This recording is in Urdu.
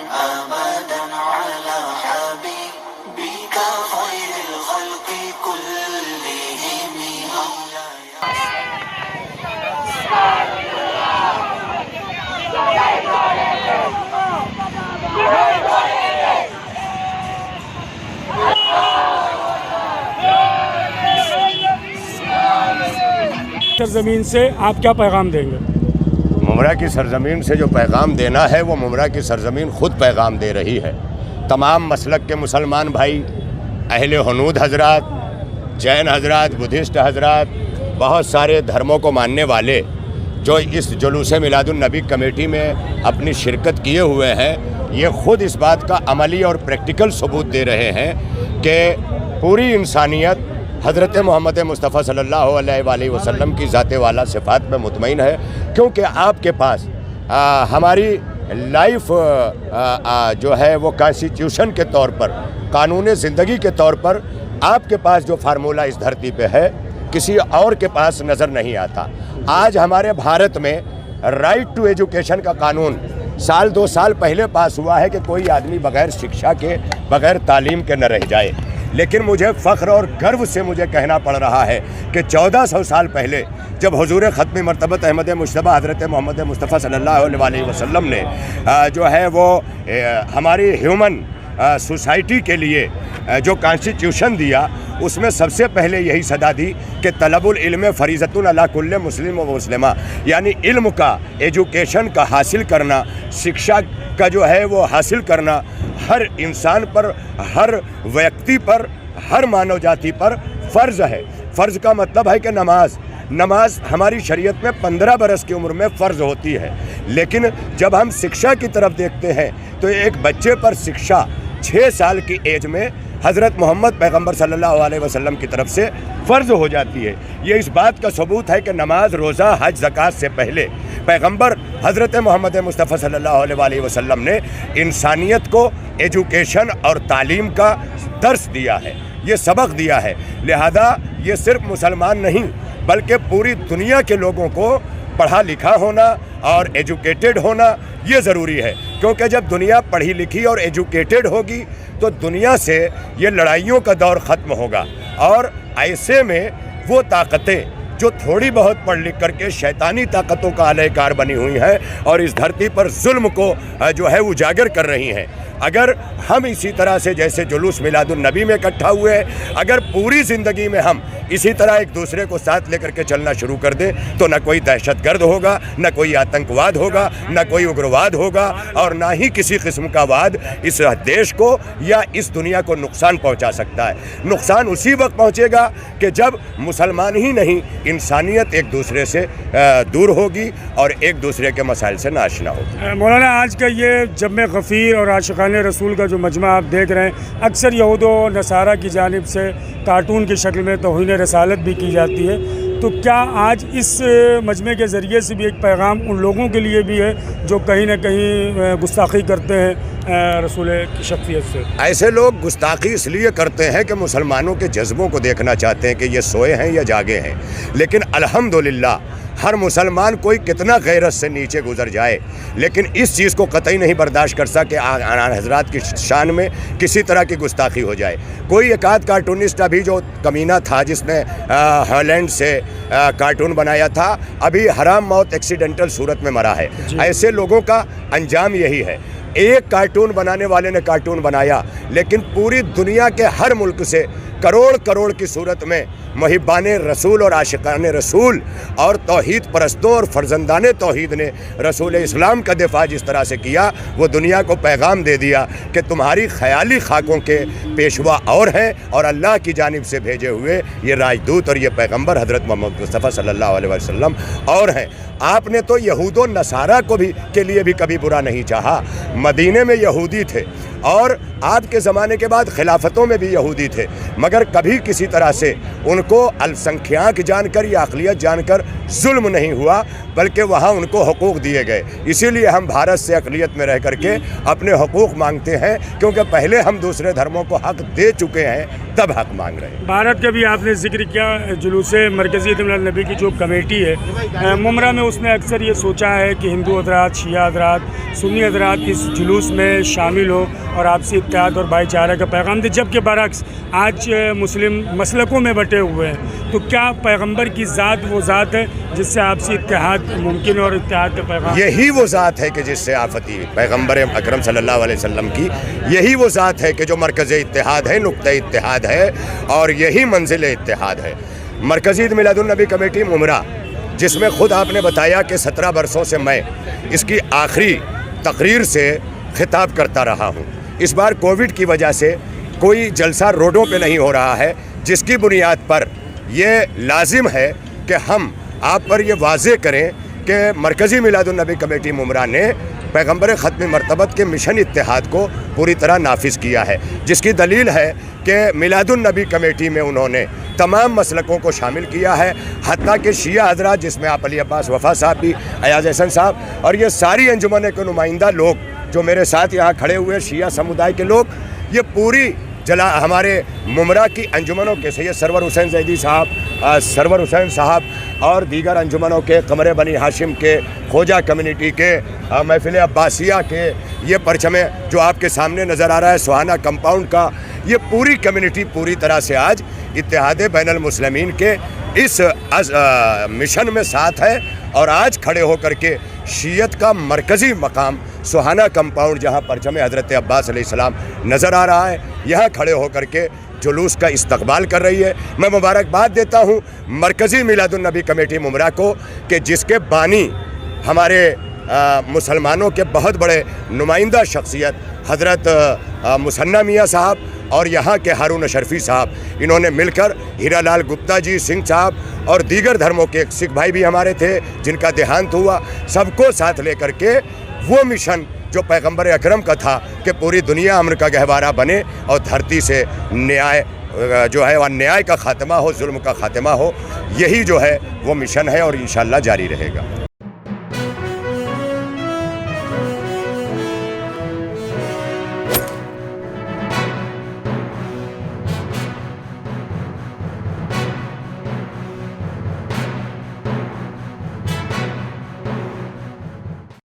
أبدا على حبيبك خير الخلق كلهم سرزمین سے آپ کیا پیغام دیں گے؟ ممرہ کی سرزمین سے جو پیغام دینا ہے وہ ممرہ کی سرزمین خود پیغام دے رہی ہے۔ تمام مسلک کے مسلمان بھائی، اہل ہنود حضرات، جین حضرات، بدھسٹ حضرات، بہت سارے دھرموں کو ماننے والے جو اس جلوس میلاد النبی کمیٹی میں اپنی شرکت کیے ہوئے ہیں، یہ خود اس بات کا عملی اور پریکٹیکل ثبوت دے رہے ہیں کہ پوری انسانیت حضرت محمد مصطفیٰ صلی اللہ علیہ وآلہ وسلم کی ذات والا صفات میں مطمئن ہے، کیونکہ آپ کے پاس ہماری لائف جو ہے وہ کانسٹیٹیوشن کے طور پر، قانون زندگی کے طور پر آپ کے پاس جو فارمولہ اس دھرتی پہ ہے کسی اور کے پاس نظر نہیں آتا۔ آج ہمارے بھارت میں رائٹ ٹو ایجوکیشن کا قانون سال 2 سال پہلے پاس ہوا ہے کہ کوئی آدمی بغیر شکشا کے، بغیر تعلیم کے نہ رہ جائے، لیکن مجھے فخر اور گرو سے مجھے کہنا پڑ رہا ہے کہ 1400 سال پہلے جب حضور ختم مرتبت احمد مجتبیٰ حضرت محمد مصطفیٰ صلی اللہ علیہ وسلم نے جو ہے وہ ہماری ہیومن سوسائٹی کے لیے جو کانسٹیٹیوشن دیا، اس میں سب سے پہلے یہی صدا دی کہ طلب العلم فریضۃ علی کل مسلم و مسلمہ، یعنی علم کا، ایجوکیشن کا حاصل کرنا، شکشا کا جو ہے وہ حاصل کرنا ہر انسان پر، ہر ویکتی پر، ہر مانو جاتی پر فرض ہے۔ فرض کا مطلب ہے کہ نماز ہماری شریعت میں 15 برس کی عمر میں فرض ہوتی ہے، لیکن جب ہم شکشا کی طرف دیکھتے ہیں تو ایک بچے پر شکشا 6 سال کی ایج میں حضرت محمد پیغمبر صلی اللہ علیہ وسلم کی طرف سے فرض ہو جاتی ہے۔ یہ اس بات کا ثبوت ہے کہ نماز، روزہ، حج، زکوٰۃ سے پہلے پیغمبر حضرت محمد مصطفیٰ صلی اللہ علیہ وسلم نے انسانیت کو ایجوکیشن اور تعلیم کا درس دیا ہے، یہ سبق دیا ہے۔ لہذا یہ صرف مسلمان نہیں بلکہ پوری دنیا کے لوگوں کو پڑھا لکھا ہونا اور ایجوکیٹڈ ہونا یہ ضروری ہے، کیونکہ جب دنیا پڑھی لکھی اور ایجوکیٹڈ ہوگی تو دنیا سے یہ لڑائیوں کا دور ختم ہوگا، اور ایسے میں وہ طاقتیں جو تھوڑی بہت پڑھ لکھ کر کے شیطانی طاقتوں کا اعلی کار بنی ہوئی ہیں اور اس دھرتی پر ظلم کو جو ہے اجاگر کر رہی ہیں، اگر ہم اسی طرح سے جیسے جلوس میلاد النبی میں اکٹھا ہوئے، اگر پوری زندگی میں ہم اسی طرح ایک دوسرے کو ساتھ لے کر کے چلنا شروع کر دیں تو نہ کوئی دہشت گرد ہوگا، نہ کوئی آتنکواد ہوگا، نہ کوئی اگرواد ہوگا، اور نہ ہی کسی قسم کا واد اس دیش کو یا اس دنیا کو نقصان پہنچا سکتا ہے۔ نقصان اسی وقت پہنچے گا کہ جب مسلمان ہی نہیں، انسانیت ایک دوسرے سے دور ہوگی اور ایک دوسرے کے مسائل سے ناشنا ہوگی۔ مولانا، آج کا یہ جمع غفیر اور عاشقان رسول کا جو مجمع آپ دیکھ رہے ہیں، اکثر یہود و نصارہ کی جانب سے کارٹون کی شکل میں توہین رسالت بھی کی جاتی ہے، تو کیا آج اس مجمع کے ذریعے سے بھی ایک پیغام ان لوگوں کے لیے بھی ہے جو کہیں نہ کہیں گستاخی کرتے ہیں رسول کی شخصیت سے؟ ایسے لوگ گستاخی اس لیے کرتے ہیں کہ مسلمانوں کے جذبوں کو دیکھنا چاہتے ہیں کہ یہ سوئے ہیں یا جاگے ہیں، لیکن الحمدللہ ہر مسلمان کوئی کتنا غیرت سے نیچے گزر جائے لیکن اس چیز کو قطعی نہیں برداشت کر سکے کہ حضرات کی شان میں کسی طرح کی گستاخی ہو جائے۔ کوئی ایک آدھ کارٹونسٹ ابھی جو کمینہ تھا جس نے ہالینڈ سے کارٹون بنایا تھا، ابھی حرام موت ایکسیڈنٹل صورت میں مرا ہے۔ ایسے لوگوں کا انجام یہی ہے۔ ایک کارٹون بنانے والے نے کارٹون بنایا، لیکن پوری دنیا کے ہر ملک سے کروڑ کی صورت میں محبان رسول اور عاشقان رسول اور توحید پرستوں اور فرزندان توحید نے رسول اسلام کا دفاع جس طرح سے کیا، وہ دنیا کو پیغام دے دیا کہ تمہاری خیالی خاکوں کے پیشوا اور ہیں اور اللہ کی جانب سے بھیجے ہوئے یہ راجدوت اور یہ پیغمبر حضرت محمد مصطفیٰ صلی اللہ علیہ وسلم اور ہیں۔ آپ نے تو یہود و نصارہ کو بھی کے لیے بھی کبھی برا نہیں چاہا۔ مدینے میں یہودی تھے اور آپ کے زمانے کے بعد خلافتوں میں بھی یہودی تھے، مگر کبھی کسی طرح سے ان کو السنکھیاک جان کر یا اقلیت جان کر ظلم نہیں ہوا، بلکہ وہاں ان کو حقوق دیے گئے۔ اسی لیے ہم بھارت سے اقلیت میں رہ کر کے اپنے حقوق مانگتے ہیں، کیونکہ پہلے ہم دوسرے دھرموں کو حق دے چکے ہیں، تب حق مانگ رہے ہیں۔ بھارت کا بھی آپ نے ذکر کیا، جلوس مرکزیت میلاد النبی کی جو کمیٹی ہے ممرہ میں، اس نے اکثر یہ سوچا ہے کہ ہندو حضرات، شیعہ حضرات، سنی حضرات اس جلوس میں شامل ہو اور آپسی اتحاد اور بھائی چارہ کا پیغام دے، جبکہ برعکس آج مسلم مسلکوں میں بٹے ہوئے ہیں۔ تو کیا پیغمبر کی ذات وہ ذات ہے جس سے آپسی اتحاد ممکن ہے اور اتحاد کا پیغام؟ یہی وہ ذات ہے کہ جس سے آفتی پیغمبر اکرم صلی اللہ علیہ وسلم کی یہی وہ ذات ہے کہ جو مرکز اتحاد ہے، نقطہ اتحاد ہے، اور یہی منزل اتحاد ہے۔ مرکزی میلاد النبی کمیٹی ممرہ، جس میں خود آپ نے بتایا کہ 17 برسوں سے میں اس کی آخری تقریر سے خطاب کرتا رہا ہوں۔ اس بار کووڈ کی وجہ سے کوئی جلسہ روڈوں پہ نہیں ہو رہا ہے، جس کی بنیاد پر یہ لازم ہے کہ ہم آپ پر یہ واضح کریں کہ مرکزی میلاد النبی کمیٹی ممرہ نے پیغمبر ختم مرتبت کے مشن اتحاد کو پوری طرح نافذ کیا ہے، جس کی دلیل ہے کہ میلاد النبی کمیٹی میں انہوں نے تمام مسلکوں کو شامل کیا ہے، حتیٰ کہ شیعہ حضرات، جس میں آپ علی عباس وفا صاحب بھی، ایاز احسن صاحب، اور یہ ساری انجمن کے نمائندہ لوگ جو میرے ساتھ یہاں کھڑے ہوئے شیعہ سمودائے کے لوگ، یہ پوری ہمارے ممرہ کی انجمنوں کے سید سرور حسین زیدی صاحب، سرور حسین صاحب اور دیگر انجمنوں کے، قمر بنی ہاشم کے، خوجہ کمیونٹی کے، محفل عباسیہ کے، یہ پرچمیں جو آپ کے سامنے نظر آ رہا ہے سوہانہ کمپاؤنڈ کا، یہ پوری کمیونٹی پوری طرح سے آج اتحاد بین المسلمین کے اس مشن میں ساتھ ہے، اور آج کھڑے ہو کر کے شیعت کا مرکزی مقام سوہانہ کمپاؤنڈ، جہاں پرچم حضرت عباس علیہ السلام نظر آ رہا ہے، یہاں کھڑے ہو کر کے جلوس کا استقبال کر رہی ہے۔ میں مبارکباد دیتا ہوں مرکزی میلاد النبی کمیٹی ممرہ کو کہ جس کے بانی ہمارے مسلمانوں کے بہت بڑے نمائندہ شخصیت حضرت مسنہ میاں صاحب اور یہاں کے ہارون اشرفی صاحب، انہوں نے مل کر ہیرا لال گپتا جی، سنگھ صاحب اور دیگر دھرموں کے سکھ بھائی بھی ہمارے تھے جن کا دیہانت ہوا، سب کو ساتھ لے کر کے وہ مشن جو پیغمبر اکرم کا تھا کہ پوری دنیا امن کا گہوارہ بنے اور دھرتی سے نیائے جو ہے وہ نیائے کا خاتمہ ہو، ظلم کا خاتمہ ہو، یہی جو ہے وہ مشن ہے اور انشاءاللہ جاری رہے گا۔